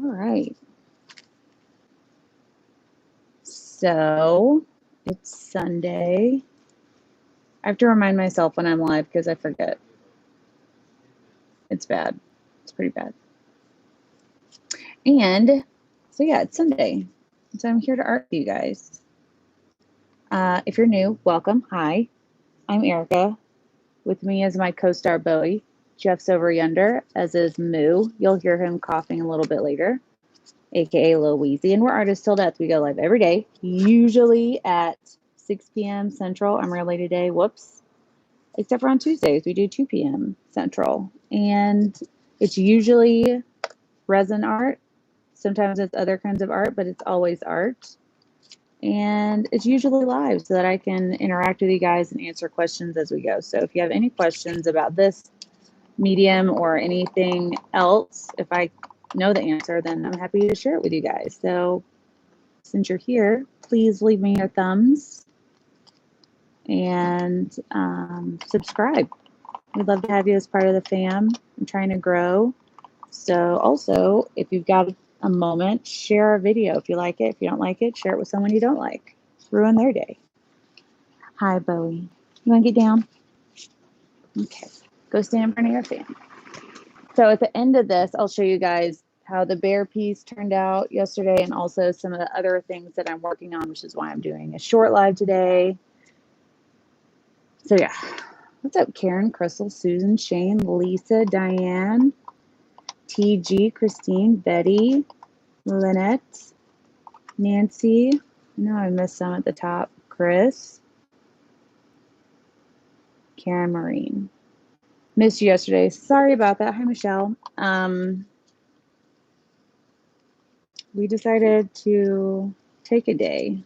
All right. So it's Sunday. I have to remind myself when I'm live because I forget. It's bad. It's pretty bad. And so yeah, it's Sunday. So I'm here to art with you guys. If you're new, welcome. Hi, I'm Erica. With me is my co-star Bowie. Jeff's over yonder, as is Moo. You'll hear him coughing a little bit later, aka Lil Weezy. And we're artists till death. We go live every day, usually at 6 p.m. Central. I'm early today. Whoops. Except for on Tuesdays, we do 2 p.m. Central. And it's usually resin art. Sometimes it's other kinds of art, but it's always art. And it's usually live so that I can interact with you guys and answer questions as we go. So if you have any questions about this medium or anything else, if I know the answer, then I'm happy to share it with you guys. So since you're here, please leave me your thumbs and subscribe. We'd love to have you as part of the fam. I'm trying to grow. So also, if you've got a moment, share our video if you like it. If you don't like it, share it with someone you don't like. Ruin their day. Hi, Bowie. You want to get down? Okay. Go stand in front of your fan. So at the end of this, I'll show you guys how the bear piece turned out yesterday and also some of the other things that I'm working on, which is why I'm doing a short live today. So yeah. What's up, Karen, Crystal, Susan, Shane, Lisa, Diane, TG, Christine, Betty, Lynette, Nancy. No, I missed some at the top. Chris, Karen, Marine. Missed you yesterday. Sorry about that. Hi, Michelle. We decided to take a day.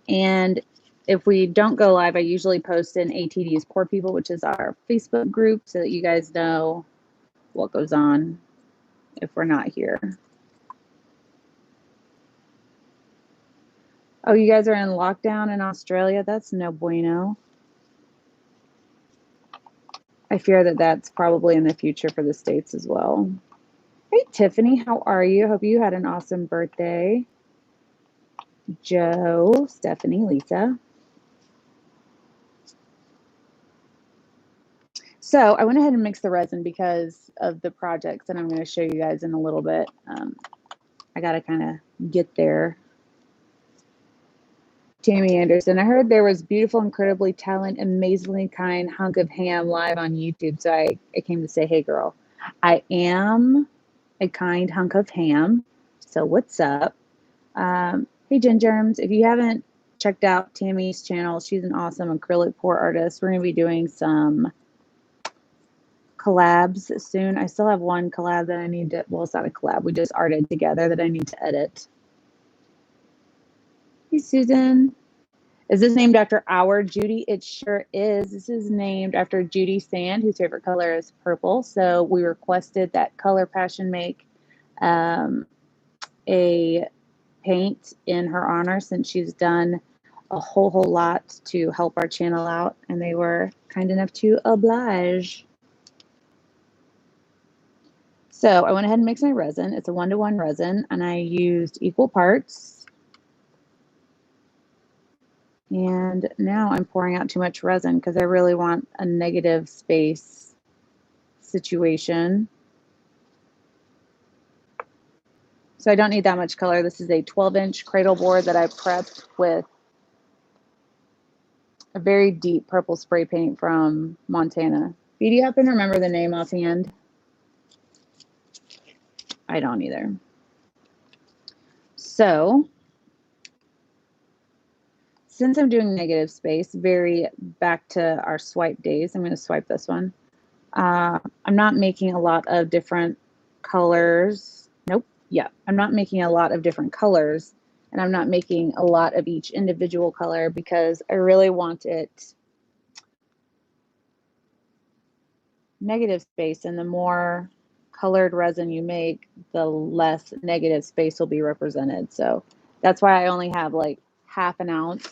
And if we don't go live, I usually post in ATD's Poor People, which is our Facebook group, so that you guys know what goes on if we're not here. Oh, you guys are in lockdown in Australia? That's no bueno. I fear that that's probably in the future for the States as well. Hey, Tiffany, how are you? Hope you had an awesome birthday. Joe, Stephanie, Lisa. So I went ahead and mixed the resin because of the projects that I'm going to show you guys in a little bit. I got to kind of get there. Tammy Anderson, I heard there was beautiful, incredibly talented, amazingly kind hunk of ham live on YouTube. So I came to say, hey, girl, I am a kind hunk of ham. So what's up? Hey, Jen Germs, if you haven't checked out Tammy's channel, she's an awesome acrylic pour artist. We're going to be doing some collabs soon. I still have one collab that I need to, well, it's not a collab. We just arted together that I need to edit. Hey, Susan. Is this named after our Judy? It sure is. This is named after Judy Sand, whose favorite color is purple. So we requested that Color Passion make a paint in her honor, since she's done a whole lot to help our channel out, and they were kind enough to oblige. So I went ahead and mixed my resin. It's a 1-to-1 resin, and I used equal parts. And now I'm pouring out too much resin because I really want a negative space situation. So I don't need that much color. This is a 12-inch cradle board that I prepped with a very deep purple spray paint from Montana. Do you happen to remember the name offhand? I don't either. So since I'm doing negative space, very back to our swipe days, I'm going to swipe this one. I'm not making a lot of different colors. Nope. Yeah, I'm not making a lot of different colors, and I'm not making a lot of each individual color because I really want it negative space, and the more colored resin you make, the less negative space will be represented. So that's why I only have like ½ an ounce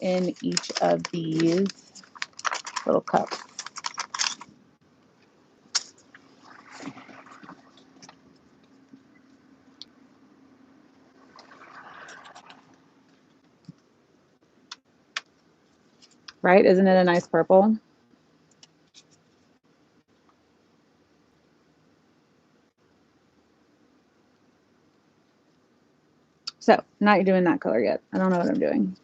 in each of these little cups. Right? Isn't it a nice purple? So, not doing that color yet. I don't know what I'm doing.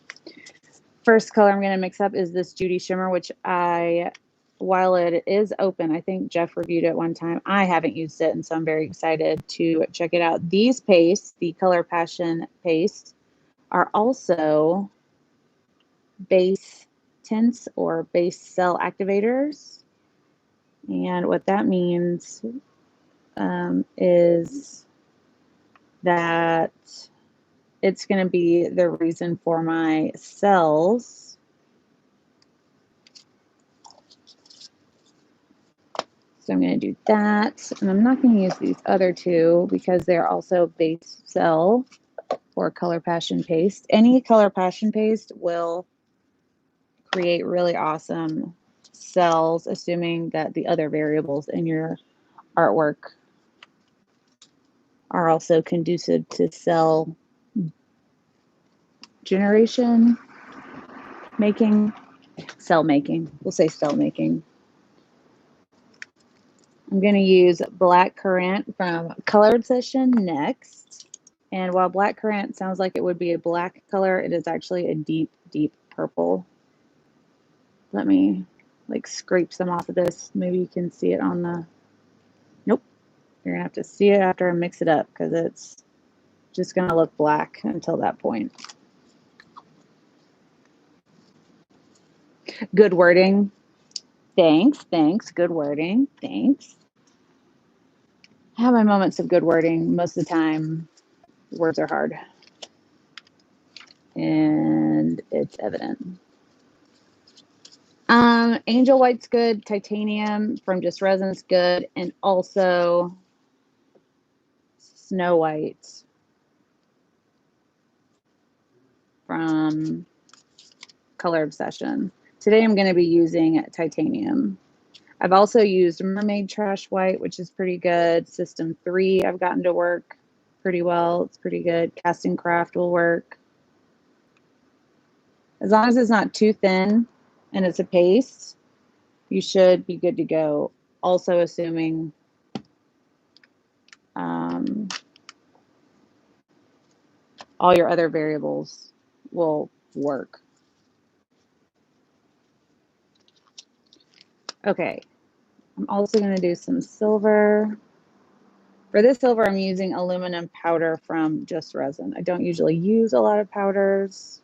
First color I'm going to mix up is this Judy Shimmer, which while it is open, I think Jeff reviewed it one time. I haven't used it, and so I'm very excited to check it out. These pastes, the Color Passion paste, are also base tints or base cell activators. And what that means is that it's going to be the reason for my cells so I'm going to do that, and I'm not going to use these other two because they're also base cell or Color Passion paste. Any Color Passion paste will create really awesome cells, assuming that the other variables in your artwork are also conducive to cell generation, cell making. We'll say cell making. I'm going to use Black Currant from Color Obsession next. And while Black Currant sounds like it would be a black color, it is actually a deep, deep purple. Let me like scrape some off of this. Maybe you can see it on the, nope. You're gonna have to see it after I mix it up because it's just gonna look black until that point. Good wording. Thanks, thanks. Good wording. Thanks. I have my moments of good wording. Most of the time, words are hard. And it's evident. Angel White's good. Titanium from Just Resin's good. And also Snow White from Color Obsession. Today I'm going to be using Titanium. I've also used Mermaid Trash White, which is pretty good. System 3 I've gotten to work pretty well. It's pretty good. Casting Craft will work. As long as it's not too thin and it's a paste, you should be good to go. Also assuming all your other variables will work. Okay, I'm also going to do some silver. For this silver, I'm using aluminum powder from Just Resin. I don't usually use a lot of powders,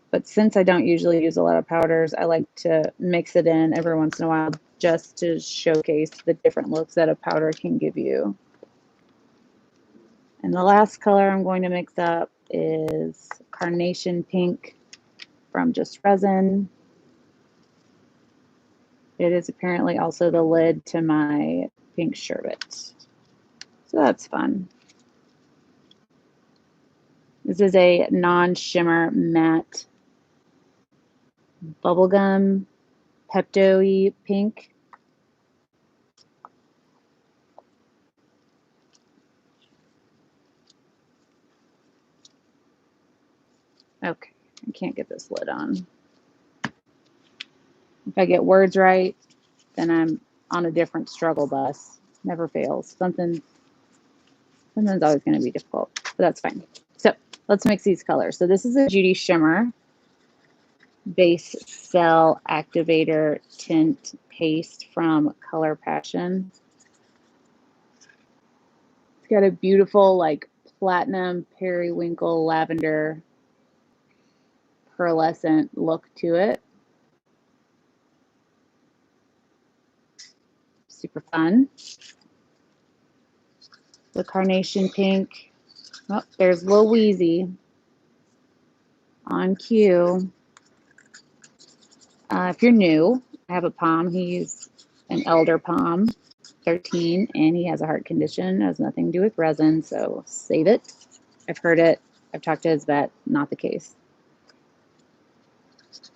but since I don't usually use a lot of powders, I like to mix it in every once in a while just to showcase the different looks that a powder can give you. And the last color I'm going to mix up is Carnation Pink from Just Resin. It is apparently also the lid to my pink sherbet. So that's fun. This is a non-shimmer matte bubblegum Pepto-y pink. Okay, I can't get this lid on. If I get words right, then I'm on a different struggle bus. Never fails. Something's always going to be difficult, but that's fine. So let's mix these colors. So this is a Judy Shimmer Base Cell Activator Tint Paste from Color Passion. It's got a beautiful like platinum periwinkle lavender pearlescent look to it. Super fun. The Carnation Pink. Oh, there's Lil Wheezy on cue. If you're new, I have a palm. He's an elder palm, 13, and he has a heart condition. It has nothing to do with resin, so save it. I've heard it. I've talked to his vet. Not the case.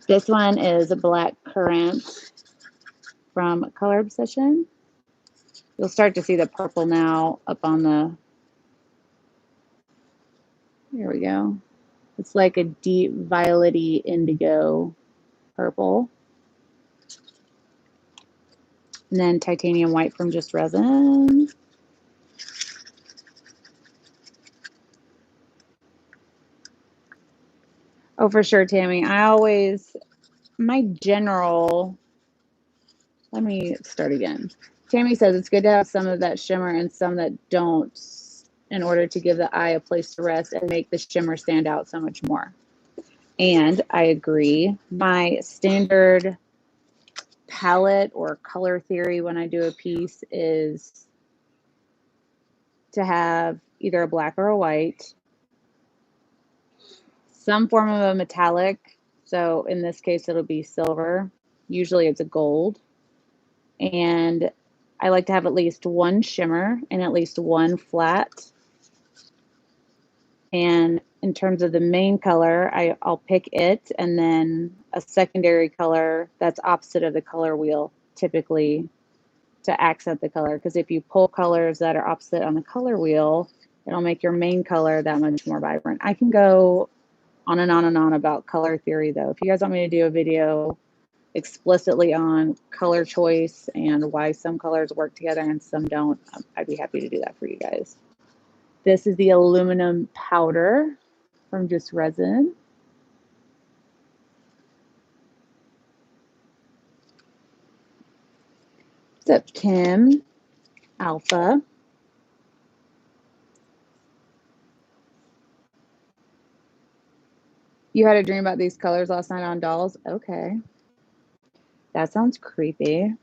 This one is a Black Currant from Color Obsession. You'll start to see the purple now up on the, there we go. It's like a deep violety indigo purple. And then titanium white from Just Resin. Oh, for sure, Tammy. My general, let me start again. Tammy says it's good to have some of that shimmer and some that don't in order to give the eye a place to rest and make the shimmer stand out so much more. And I agree. My standard palette or color theory when I do a piece is to have either a black or a white, some form of a metallic. So in this case, it'll be silver. Usually it's a gold. And I like to have at least one shimmer and at least one flat. And in terms of the main color, I'll pick it and then a secondary color that's opposite of the color wheel, typically to accent the color. Because if you pull colors that are opposite on the color wheel, it'll make your main color that much more vibrant. I can go on and on and on about color theory, though. If you guys want me to do a video explicitly on color choice and why some colors work together and some don't, I'd be happy to do that for you guys. This is the aluminum powder from Just Resin. What's up, Kim? Alpha. You had a dream about these colors last night on dolls? Okay. That sounds creepy.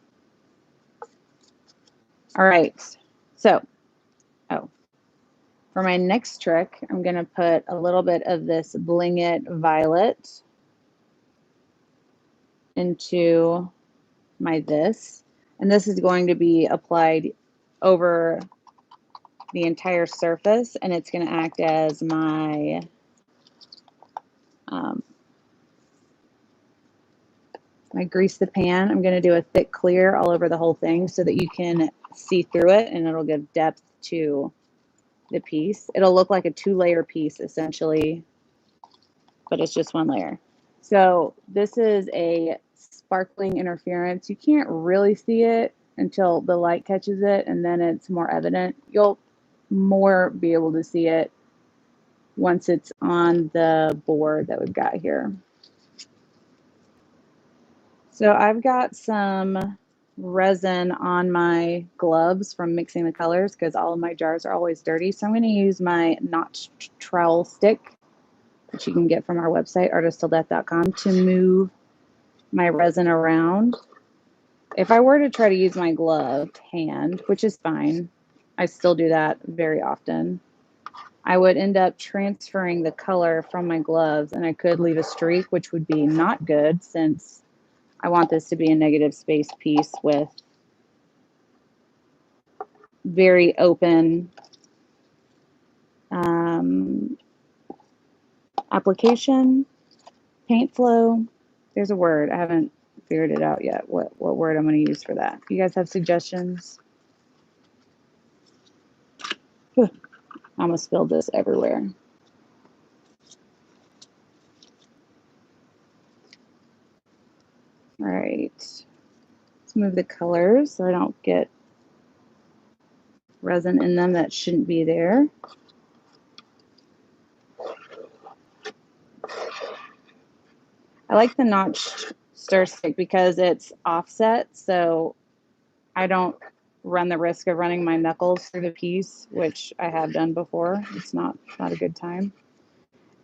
All right. So, for my next trick, I'm going to put a little bit of this Bling It Violet into my this. And this is going to be applied over the entire surface, and it's going to act as my my grease the pan. I'm going to do a thick clear all over the whole thing so that you can see through it, and it'll give depth to the piece. It'll look like a 2-layer piece essentially, but it's just 1 layer. So this is a sparkling interference. You can't really see it until the light catches it, and then it's more evident. You'll more be able to see it once it's on the board that we've got here. So I've got some resin on my gloves from mixing the colors because all of my jars are always dirty. So I'm going to use my notched trowel stick, which you can get from our website, artistilldeath.com, to move my resin around. If I were to try to use my gloved hand, which is fine, I still do that very often, I would end up transferring the color from my gloves, and I could leave a streak, which would be not good since I want this to be a negative space piece with very open application, paint flow. There's a word. I haven't figured it out yet, what word I'm going to use for that. You guys have suggestions? I almost spilled this everywhere. All right. Let's move the colors so I don't get resin in them that shouldn't be there. I like the notched stir stick because it's offset, so I don't run the risk of running my knuckles through the piece, which I have done before. It's not a good time.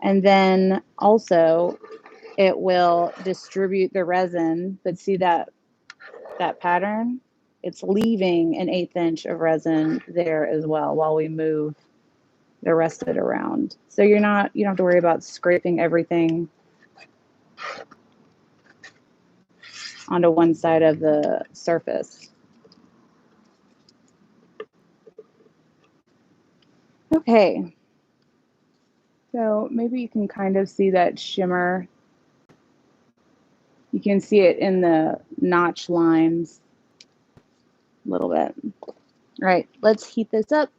And then also it will distribute the resin, but see that pattern? It's leaving an 1/8 inch of resin there as well while we move the rest of it around. So you don't have to worry about scraping everything onto one side of the surface. Okay. So maybe you can kind of see that shimmer. You can see it in the notch lines a little bit. All right, let's heat this up.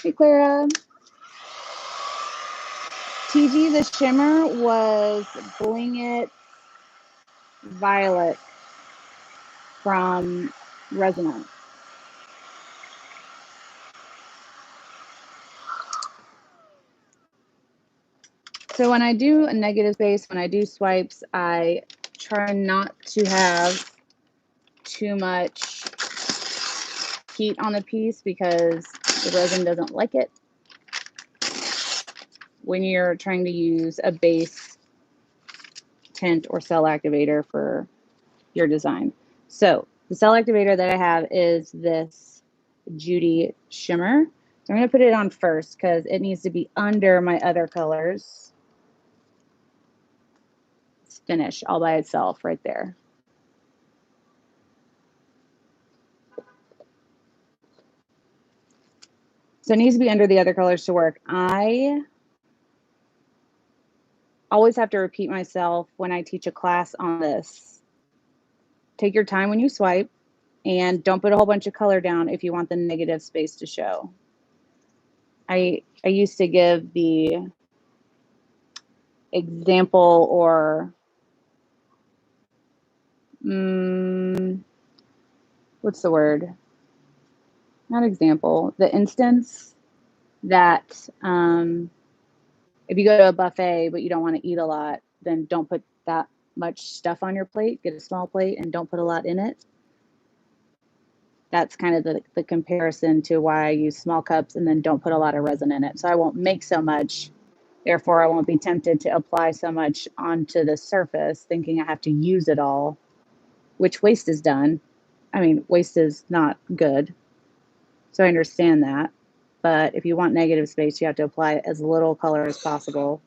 Hey, Clara. TG, the shimmer was Bling It violet from Resin. So when I do a negative space, when I do swipes, I try not to have too much heat on the piece because the resin doesn't like it when you're trying to use a base tint or cell activator for your design. So the cell activator that I have is this Judy shimmer. So I'm going to put it on first because it needs to be under my other colors. It's finished all by itself right there. So it needs to be under the other colors to work. I always have to repeat myself when I teach a class on this. Take your time when you swipe and don't put a whole bunch of color down if you want the negative space to show. I used to give the example or what's the word? Not example, the instance that if you go to a buffet but you don't want to eat a lot, then don't put that much stuff on your plate. Get a small plate and don't put a lot in it. That's kind of the comparison to why I use small cups and then don't put a lot of resin in it. So I won't make so much. Therefore, I won't be tempted to apply so much onto the surface thinking I have to use it all, which waste is done. I mean, waste is not good. So I understand that. But if you want negative space, you have to apply as little color as possible.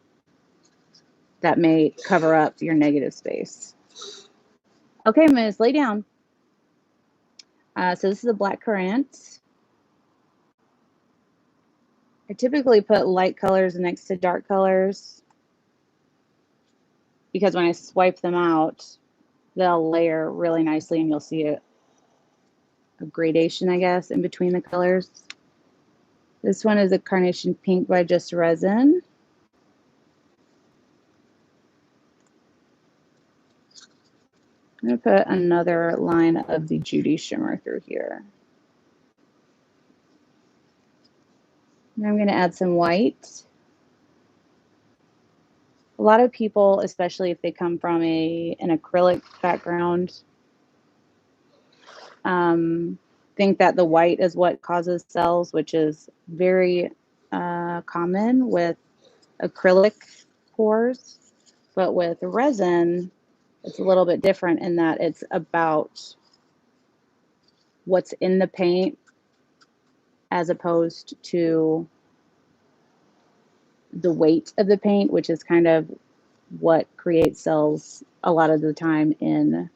That may cover up your negative space. Okay, Miss, lay down. So this is a black currant. I typically put light colors next to dark colors because when I swipe them out, they'll layer really nicely and you'll see a gradation, I guess, in between the colors. This one is a Carnation Pink by Just Resin. I'm going to put another line of the Judy shimmer through here. And I'm going to add some white. A lot of people, especially if they come from an acrylic background, think that the white is what causes cells, which is very common with acrylic pores. But with resin, it's a little bit different in that it's about what's in the paint as opposed to the weight of the paint, which is kind of what creates cells a lot of the time in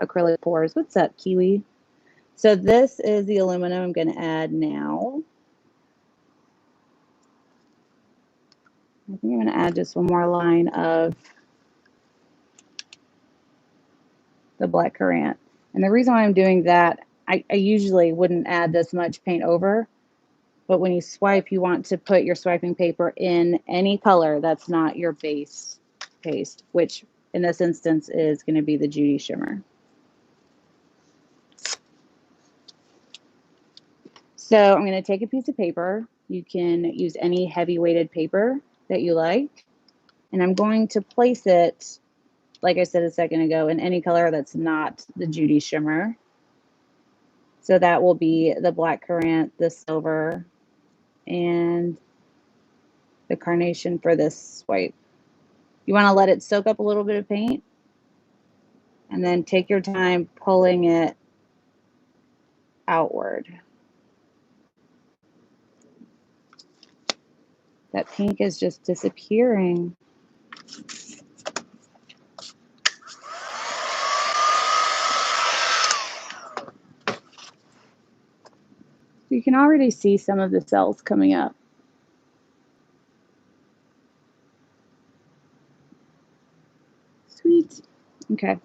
acrylic pores. What's up, Kiwi? So this is the aluminum I'm going to add now. I think I'm going to add just one more line of the black currant. And the reason why I'm doing that, I usually wouldn't add this much paint over, but when you swipe, you want to put your swiping paper in any color that's not your base paste, which in this instance is going to be the Judy shimmer. So I'm going to take a piece of paper. You can use any heavy weighted paper that you like. And I'm going to place it, like I said a second ago, in any color that's not the Judy shimmer. So that will be the black currant, the silver, and the carnation for this swipe. You want to let it soak up a little bit of paint and then take your time pulling it outward. That pink is just disappearing. You can already see some of the cells coming up. Sweet. Okay.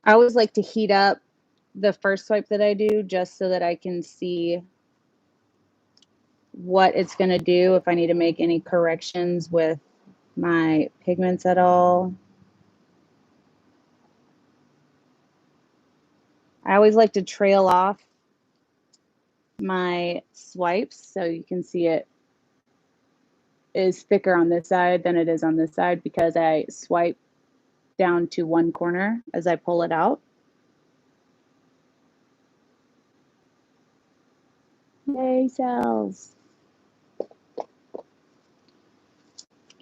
I always like to heat up the first swipe that I do just so that I can see what it's going to do if I need to make any corrections with my pigments at all. I always like to trail off my swipes so you can see it is thicker on this side than it is on this side because I swipe down to one corner as I pull it out. Yay, cells.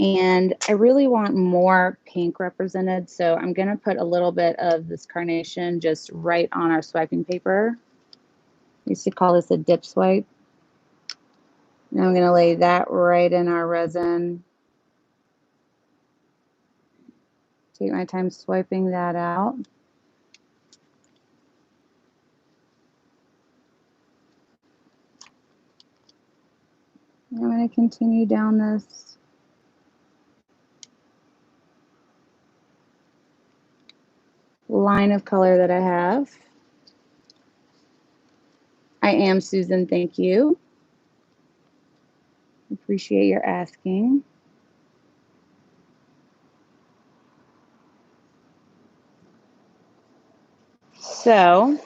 And I really want more pink represented, so I'm going to put a little bit of this carnation just right on our swiping paper. I used to call this a dip swipe. Now I'm going to lay that right in our resin. Take my time swiping that out. I'm going to continue down this line of color that I have. I am Susan, thank you. Appreciate your asking. So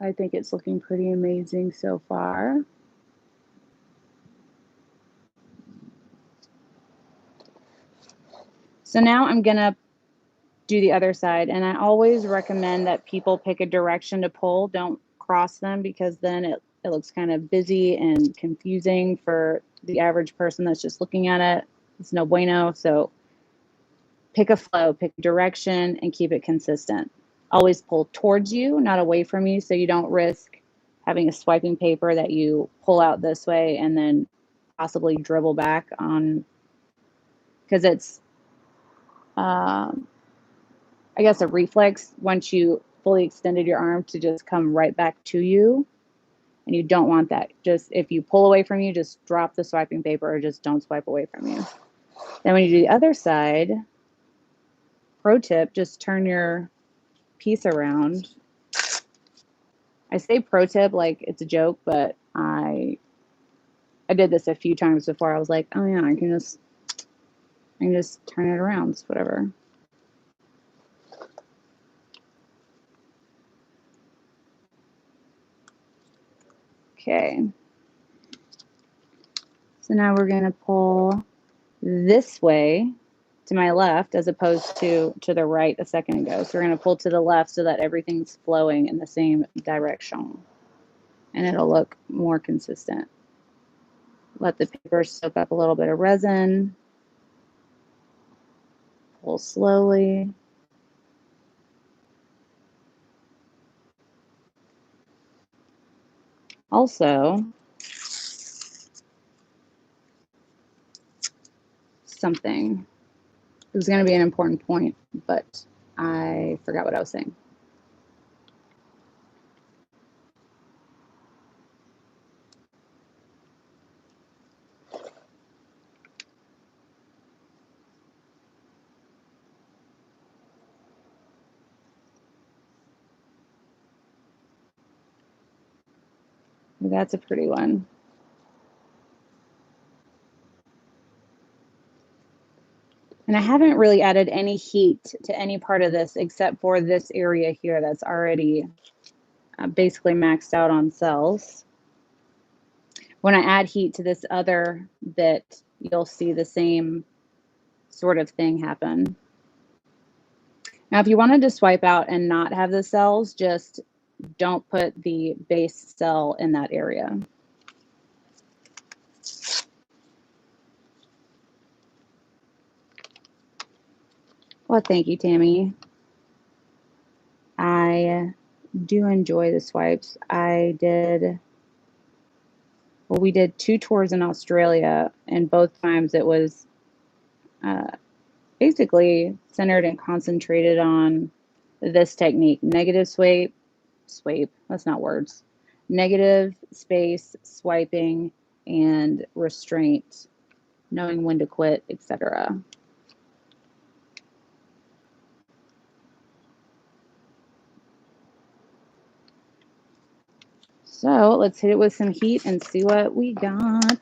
I think it's looking pretty amazing so far. So now I'm going to do the other side, and I always recommend that people pick a direction to pull. Don't cross them because then it looks kind of busy and confusing for the average person that's just looking at it. It's no bueno. So pick a flow, pick a direction, and keep it consistent. Always pull towards you, not away from you, so you don't risk having a swiping paper that you pull out this way and then possibly dribble back on, because it's I guess a reflex once you fully extended your arm to just come right back to you, and you don't want that. Just if you pull away from you, just drop the swiping paper or just don't swipe away from you. Then when you do the other side, pro tip, just turn your piece around. I say pro tip like it's a joke, but I did this a few times before. I was like, oh yeah, I can just turn it around. It's whatever. Okay. So now we're going to pull this way to my left as opposed to the right a second ago. So we're going to pull to the left so that everything's flowing in the same direction. And it'll look more consistent. Let the paper soak up a little bit of resin. Pull slowly. Also, something. It was going to be an important point, but I forgot what I was saying. That's a pretty one. And I haven't really added any heat to any part of this except for this area here that's already basically maxed out on cells. When I add heat to this other bit, you'll see the same sort of thing happen. Now, if you wanted to swipe out and not have the cells, just don't put the base cell in that area. Well, thank you, Tammy. I do enjoy the swipes. We did 2 tours in Australia, and both times it was basically centered and concentrated on this technique. Negative swipe, that's not words. Negative, space, swiping, and restraint, knowing when to quit, etc. So let's hit it with some heat and see what we got.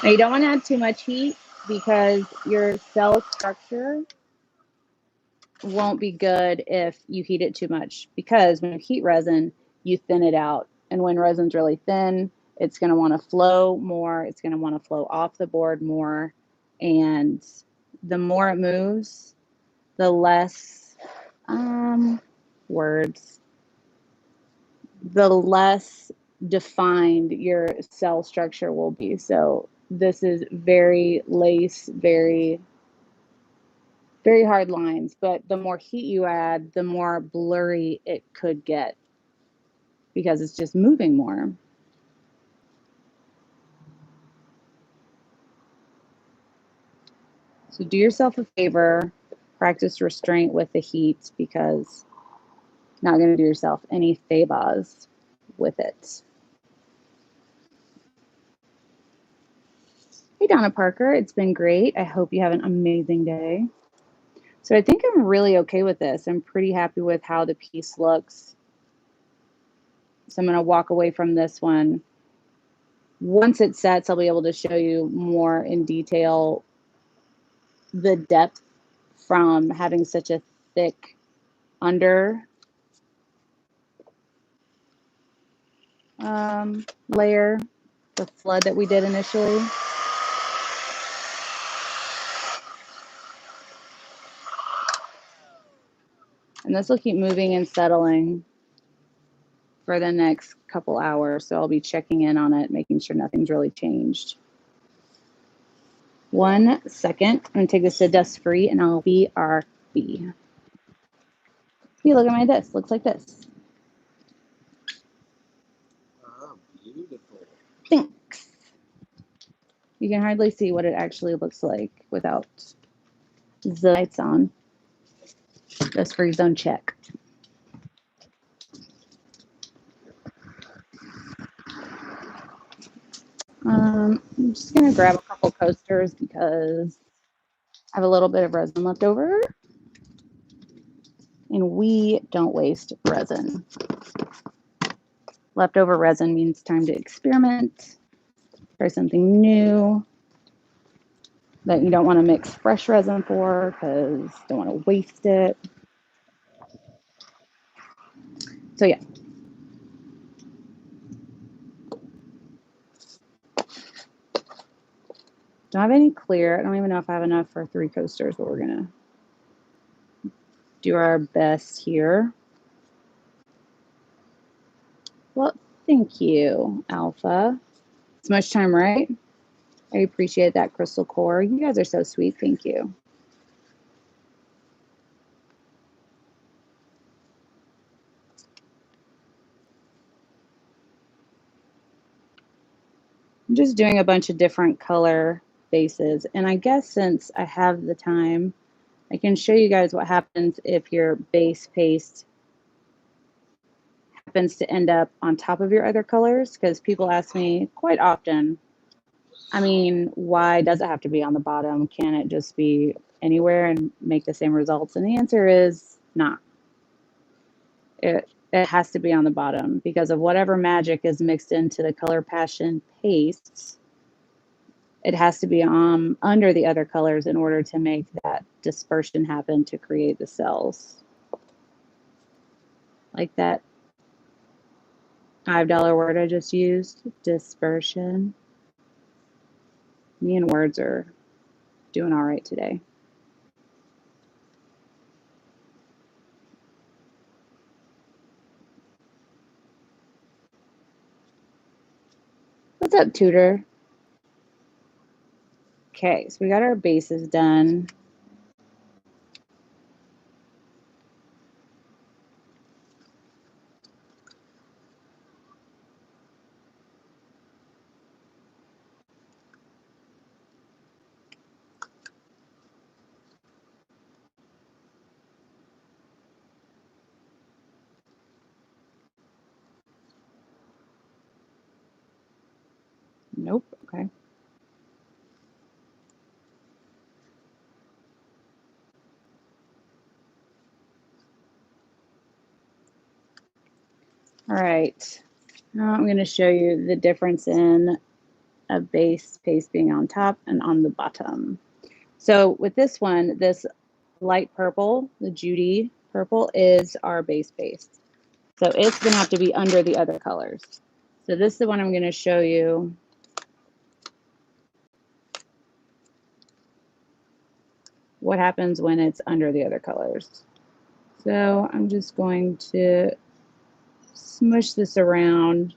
Now you don't want to add too much heat because your cell structure won't be good if you heat it too much, because when you heat resin, you thin it out. And when resin's really thin, it's going to want to flow more. It's going to want to flow off the board more. And the more it moves, the less words, the less defined your cell structure will be. So this is very lace, very hard lines, but the more heat you add, the more blurry it could get because it's just moving more. So do yourself a favor, practice restraint with the heat, because you're not going to do yourself any favors with it. Hey, Donna Parker, it's been great. I hope you have an amazing day. So I think I'm really okay with this. I'm pretty happy with how the piece looks. So I'm going to walk away from this one. Once it sets, I'll be able to show you more in detail the depth from having such a thick under layer, the flood that we did initially. And this will keep moving and settling for the next couple hours. So I'll be checking in on it, making sure nothing's really changed. 1 second. I'm going to take this to dust free and I'll BRB. Hey, look at my this. Looks like this. Oh, beautiful. Thanks. You can hardly see what it actually looks like without the lights on. Dust free zone check. I'm just going to grab a couple coasters because I have a little bit of resin left over. And we don't waste resin. Leftover resin means time to experiment, try something new that you don't want to mix fresh resin for because you don't want to waste it. So yeah. Don't have any clear. I don't even know if I have enough for 3 coasters, but we're going to do our best here. Well, thank you, Alpha. It's much time, right? I appreciate that, Crystal Core. You guys are so sweet. Thank you. I'm just doing a bunch of different color bases. And I guess since I have the time, I can show you guys what happens if your base paste happens to end up on top of your other colors, because people ask me quite often, I mean, why does it have to be on the bottom? Can it just be anywhere and make the same results? And the answer is not. It has to be on the bottom because of whatever magic is mixed into the Color Passion pastes. It has to be under the other colors in order to make that dispersion happen to create the cells. Like that $5 word I just used, dispersion. Me and words are doing all right today. What's up, Tutor? Okay, so we got our bases done. Nope, okay. All right, now I'm going to show you the difference in a base paste being on top and on the bottom. So with this one, this light purple, the Judy purple, is our base paste. So it's going to have to be under the other colors. So this is the one I'm going to show you. What happens when it's under the other colors. So I'm just going to smush this around.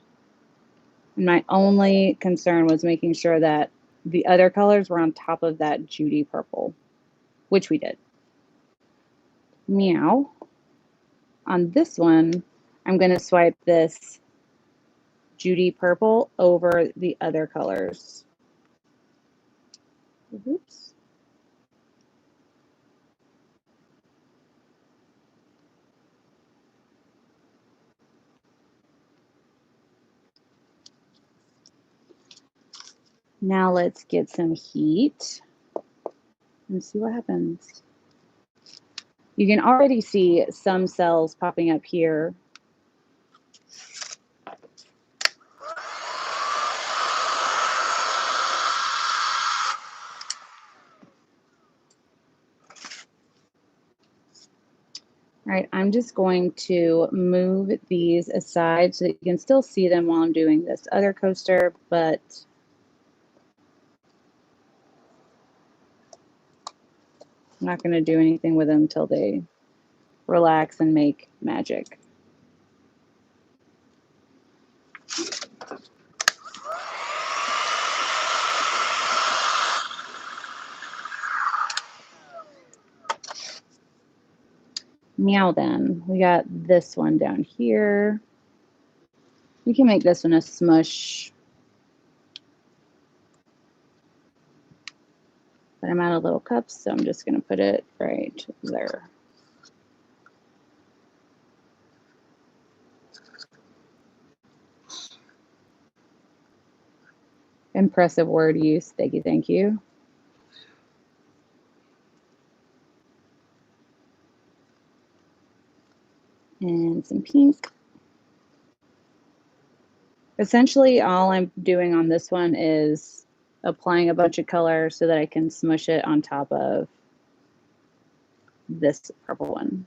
And my only concern was making sure that the other colors were on top of that Judy purple, which we did. Meow. On this one, I'm going to swipe this Judy purple over the other colors. Oops. Now let's get some heat and see what happens. You can already see some cells popping up here. All right, I'm just going to move these aside so that you can still see them while I'm doing this other coaster, but I'm not going to do anything with them until they relax and make magic. Meow then. We got this one down here. We can make this one a smush. But I'm out of little cups, so I'm just going to put it right there. Impressive word use. Thank you, thank you. And some pink. Essentially, all I'm doing on this one is applying a bunch of color so that I can smush it on top of this purple one.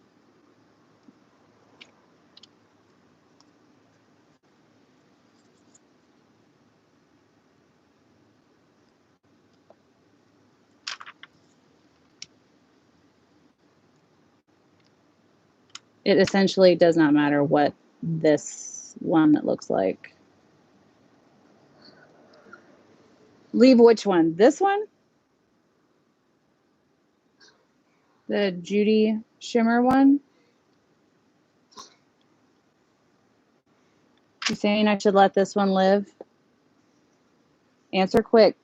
It essentially does not matter what this one looks like. Leave which one? This one? The Judy shimmer one? You saying I should let this one live? Answer quick.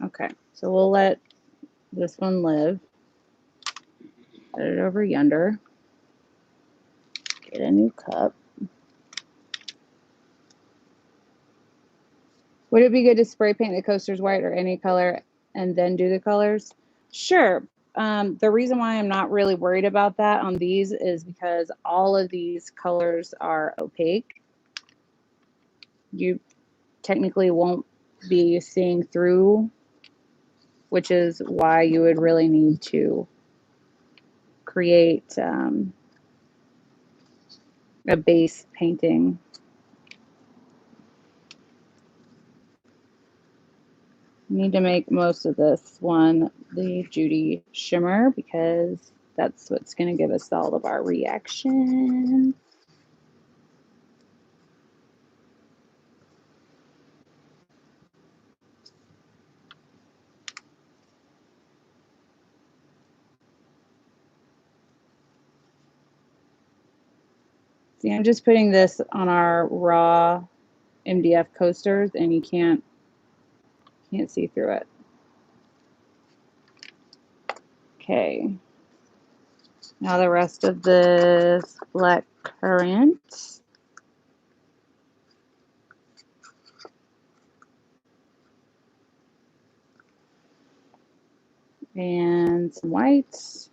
Okay, so we'll let this one live. Put it over yonder. Get a new cup. Would it be good to spray paint the coasters white or any color and then do the colors? Sure. The reason why I'm not really worried about that on these is because all of these colors are opaque. You technically won't be seeing through, which is why you would really need to create a base painting. Need to make most of this one the Judy shimmer because that's what's going to give us all of our reaction. See, I'm just putting this on our raw MDF coasters and you can't see through it. Okay. Now the rest of this black currant. And some whites.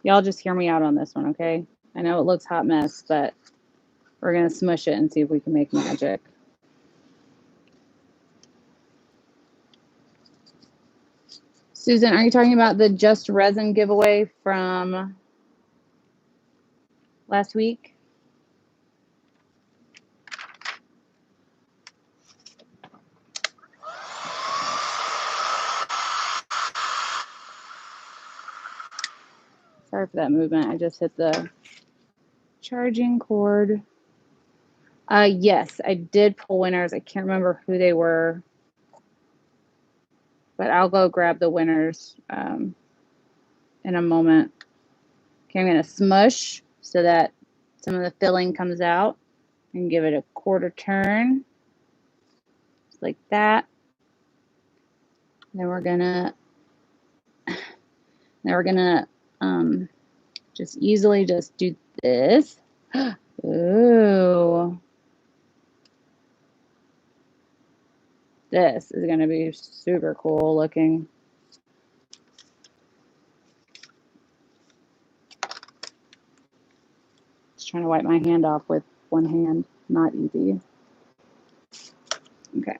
Y'all just hear me out on this one, okay? I know it looks hot mess, but We're going to smush it and see if we can make magic. Susan, are you talking about the Just Resin giveaway from last week? Sorry for that movement. I just hit the charging cord. Yes, I did pull winners. I can't remember who they were, but I'll go grab the winners in a moment. Okay, I'm going to smush so that some of the filling comes out and give it a quarter turn, just like that. Then we're gonna just easily just do this. Ooh. This is gonna be super cool looking. Just trying to wipe my hand off with one hand. Not easy. Okay.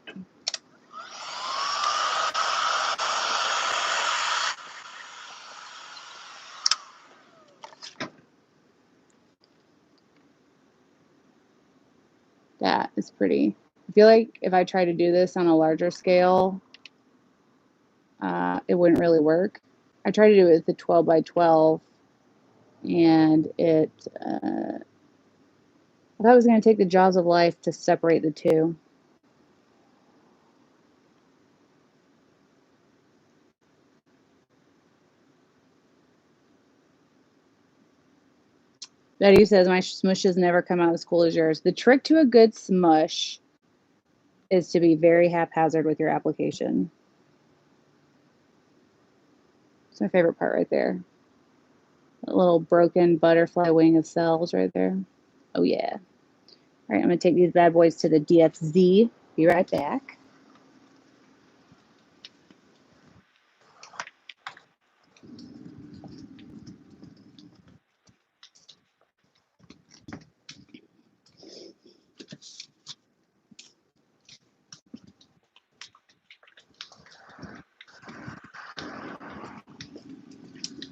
That is pretty. I feel like if I try to do this on a larger scale, it wouldn't really work. I tried to do it with the 12 by 12 and it, I thought it was going to take the jaws of life to separate the two. Betty says, my smushes never come out as cool as yours. The trick to a good smush is to be very haphazard with your application. It's my favorite part right there. A little broken butterfly wing of cells right there. Oh, yeah. All right, I'm going to take these bad boys to the DFZ. Be right back.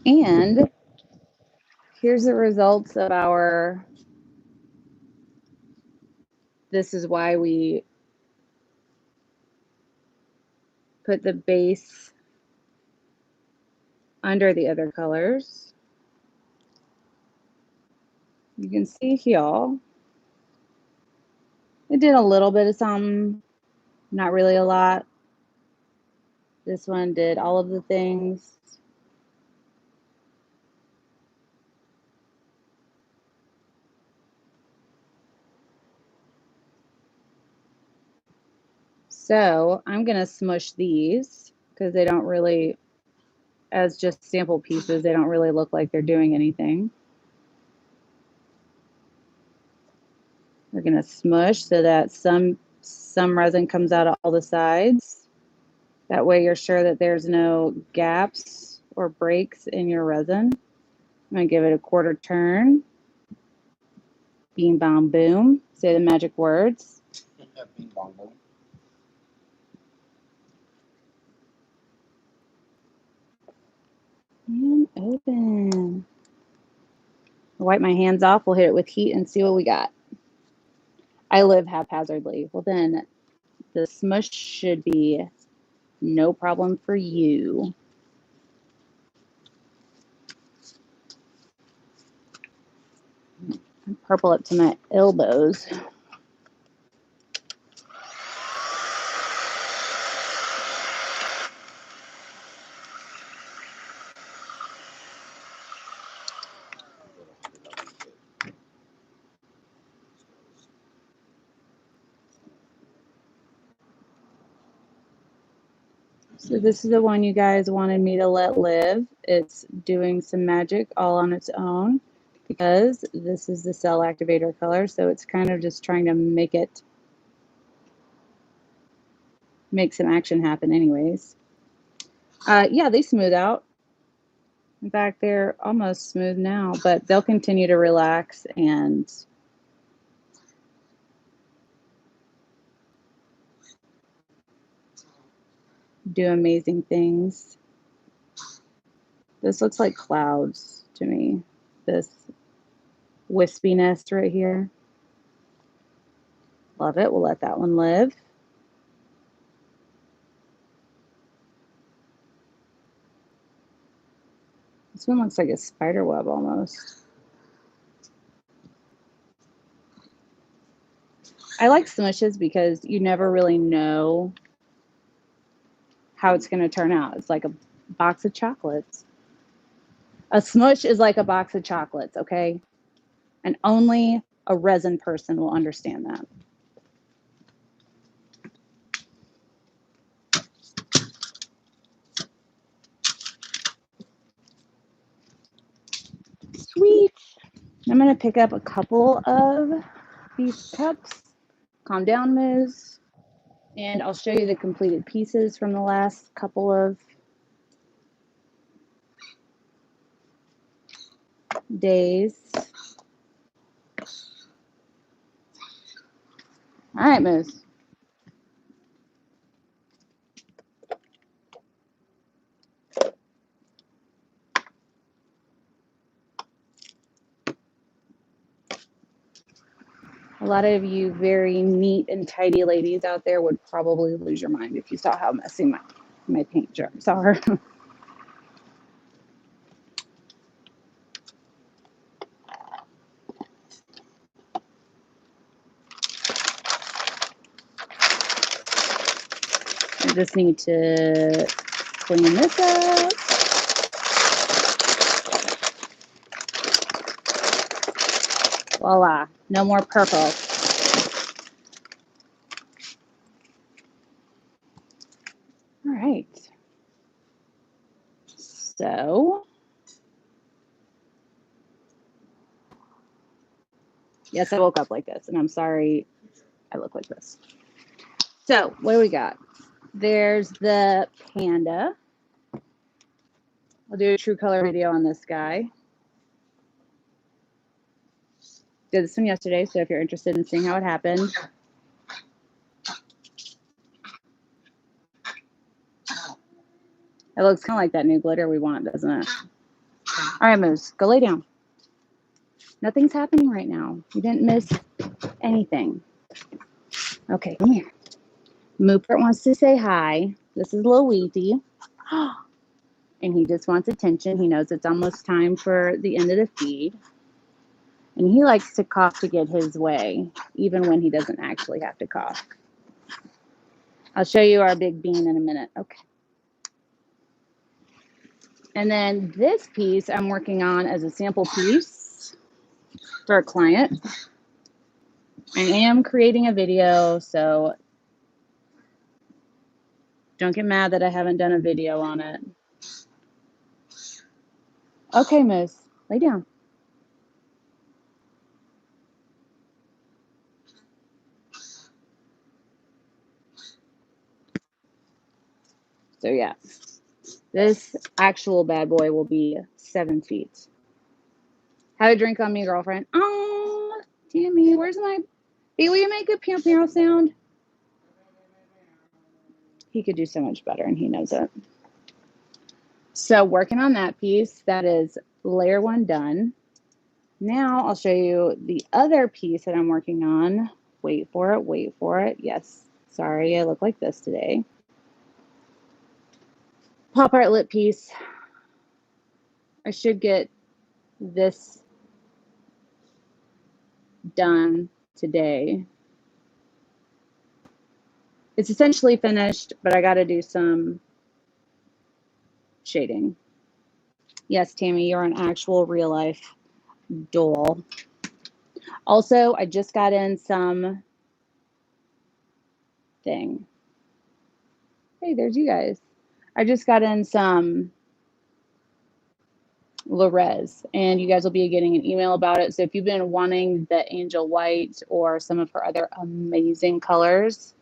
And here's the results of our, this is why we put the base under the other colors. You can see here, it did a little bit of something, not really a lot. This one did all of the things. So I'm going to smush these because they don't really, as just sample pieces, they don't really look like they're doing anything. We're going to smush so that some resin comes out of all the sides. That way you're sure that there's no gaps or breaks in your resin. I'm going to give it a quarter turn. Beam, bam, boom. Say the magic words. Bing, bong, boom. And open. I'll wipe my hands off. We'll hit it with heat and see what we got. I live haphazardly. Well, then the smush should be no problem for you. I'm purple up to my elbows. So this is the one you guys wanted me to let live. It's doing some magic all on its own because this is the cell activator color. So it's kind of just trying to make some action happen anyways. Yeah, they smooth out. In fact, they're almost smooth now, but they'll continue to relax and do amazing things. This looks like clouds to me, this wispiness right here. Love it. We'll let that one live. This one looks like a spider web almost. I like smushes because you never really know how it's going to turn out. It's like a box of chocolates. A smush is like a box of chocolates, okay? And only a resin person will understand that. Sweet. I'm going to pick up a couple of these cups. Calm down, Ms. And I'll show you the completed pieces from the last couple of days. All right, Ms. A lot of you very neat and tidy ladies out there would probably lose your mind if you saw how messy my paint jars are. I just need to clean this up. Voila, no more purple. All right. So, yes, I woke up like this, and I'm sorry I look like this. So, what do we got? There's the panda. I'll do a true color video on this guy. Did this one yesterday, so if you're interested in seeing how it happened. It looks kind of like that new glitter we want, doesn't it? All right, Moose, go lay down. Nothing's happening right now. You didn't miss anything. Okay, come here. Moopert wants to say hi. This is Lil Weezy. And he just wants attention. He knows it's almost time for the end of the feed. And he likes to cough to get his way, even when he doesn't actually have to cough. I'll show you our big bean in a minute. Okay. And then this piece I'm working on as a sample piece for a client. I am creating a video, so don't get mad that I haven't done a video on it. Okay, Moose, lay down. So yeah, this actual bad boy will be 7 feet. Have a drink on me, girlfriend. Oh, Tammy, where's my... Hey, will you make a pew pew sound? He could do so much better, and he knows it. So working on that piece, that is layer 1 done. Now I'll show you the other piece that I'm working on. Wait for it, wait for it. Yes, sorry, I look like this today. Pop art lip piece. I should get this done today. It's essentially finished, but I got to do some shading. Yes, Tammy, you're an actual real life doll. Also, I just got in some thing. Hey, there's you guys. I just got in some Resin, and you guys will be getting an email about it. So if you've been wanting the Angel White or some of her other amazing colors,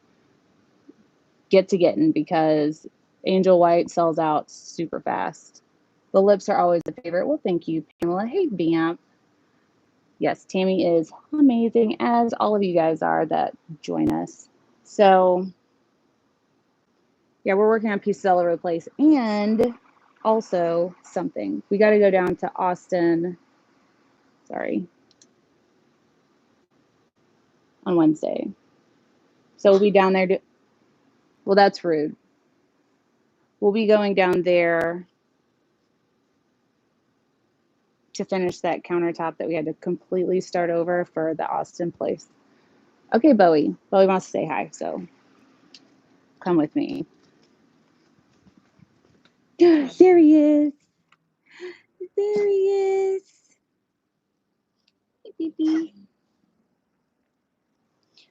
get to getting, because Angel White sells out super fast. The lips are always a favorite. Well, thank you, Pamela. Hey, Bamp. Yes, Tammy is amazing, as all of you guys are that join us. So Yeah, we're working on pieces all over the place. And also something. We got to go down to Austin. Sorry. On Wednesday. So we'll be down there. Well, that's rude. We'll be going down there to finish that countertop that we had to completely start over for the Austin place. Okay, Bowie. Bowie wants to say hi, so come with me. There he is. There he is. Beep, beep, beep.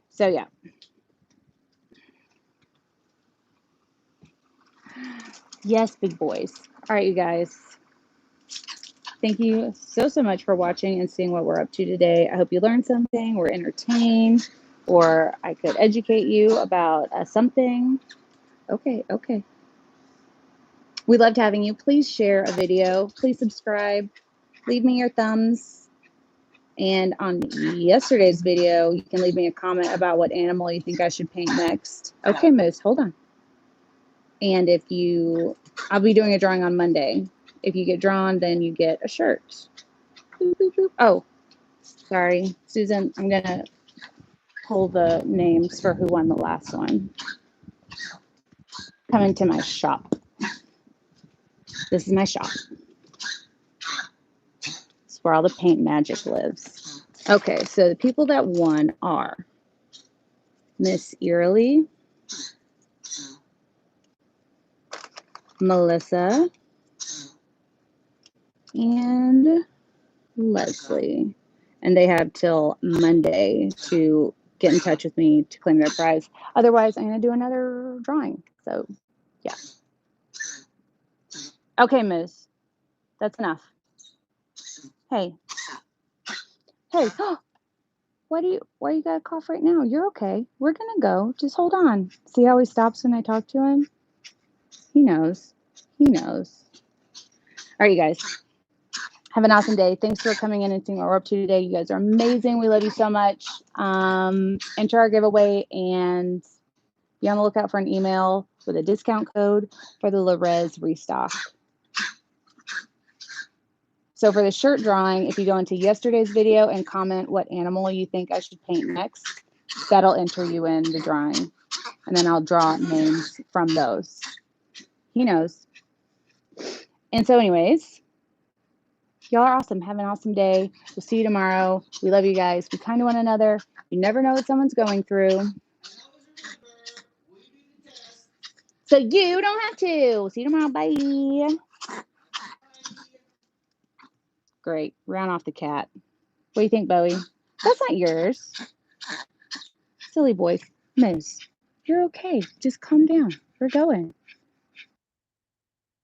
So, yeah. Yes, big boys. All right, you guys. Thank you so much for watching and seeing what we're up to today. I hope you learned something, or entertained, or I could educate you about something. Okay. We loved having you. Please share a video. Please subscribe. Leave me your thumbs. And on yesterday's video, you can leave me a comment about what animal you think I should paint next. Okay, Moose, hold on. And I'll be doing a drawing on Monday. If you get drawn, then you get a shirt. Boop, boop, boop. Oh, sorry, Susan, I'm going to pull the names for who won the last one. Come into my shop. This is my shop. It's where all the paint magic lives. Okay, so the people that won are Miss Eerily, Melissa, and Leslie. And they have till Monday to get in touch with me to claim their prize. Otherwise, I'm going to do another drawing. So, yeah. Okay, Moose. That's enough. Hey. Why you got to cough right now? You're okay. We're going to go. Just hold on. See how he stops when I talk to him? He knows. All right, you guys. Have an awesome day. Thanks for coming in and seeing what we're up to today. You guys are amazing. We love you so much. Enter our giveaway and be on the lookout for an email with a discount code for the Lorez restock. So for the shirt drawing, if you go into yesterday's video and comment what animal you think I should paint next, that'll enter you in the drawing. And then I'll draw names from those. He knows. And so anyways, y'all are awesome. Have an awesome day. We'll see you tomorrow. We love you guys. Be kind to one another. You never know what someone's going through. So you don't have to. See you tomorrow. Bye. Great. Round off the cat. What do you think, Bowie? That's not yours. Silly boy. Moose, you're okay. Just calm down. We're going.